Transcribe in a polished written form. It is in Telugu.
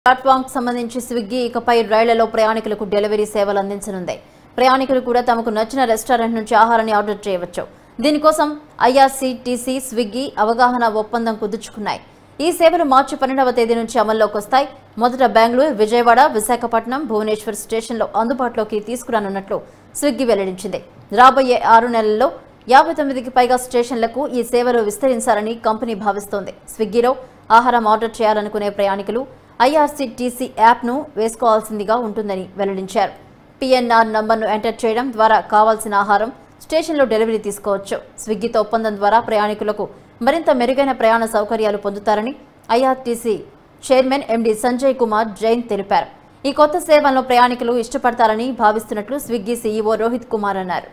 ప్లాట్ఫామ్ కు సంబంధించి స్విగ్గీ ఇకపై రైళ్లలో ప్రయాణికులకు డెలివరీ సేవలు అందించనుంది. ప్రయాణికులు కూడా తమకు నచ్చిన రెస్టారెంట్ నుంచి ఆహారాన్ని ఆర్డర్ చేయవచ్చు. దీనికోసం ఐఆర్సీటీసీ, స్విగ్గీ అవగాహన ఒప్పందం కుదుర్చుకున్నాయి. ఈ సేవలు మార్చి 12వ తేదీ నుంచి అమల్లోకి వస్తాయి. మొదట బెంగళూరు, విజయవాడ, విశాఖపట్నం, భువనేశ్వర్ స్టేషన్లో అందుబాటులోకి తీసుకురానున్నట్లు స్విగ్గీ వెల్లడించింది. రాబోయే 6 నెలల్లో 59కి పైగా స్టేషన్లకు ఈ సేవలు విస్తరించాలని కంపెనీ భావిస్తోంది. స్విగ్గీలో ఆహారం ఆర్డర్ చేయాలనుకునే ప్రయాణికులు ఐఆర్సీటీసీ యాప్ను వేసుకోవాల్సిందిగా ఉంటుందని వెల్లడించారు. పీఎన్ఆర్ నంబర్ను ఎంటర్ చేయడం ద్వారా కావాల్సిన ఆహారం స్టేషన్లో డెలివరీ తీసుకోవచ్చు. స్విగ్గీతో ఒప్పందం ద్వారా ప్రయాణికులకు మరింత మెరుగైన ప్రయాణ సౌకర్యాలు పొందుతారని IRTC chairman MD Sanjay Kumar Jain తెలిపారు. ఈ కొత్త సేవలను ప్రయాణికులు ఇష్టపడతారని భావిస్తున్నట్లు స్విగ్గీ సీఈఓ రోహిత్ కుమార్ అన్నారు.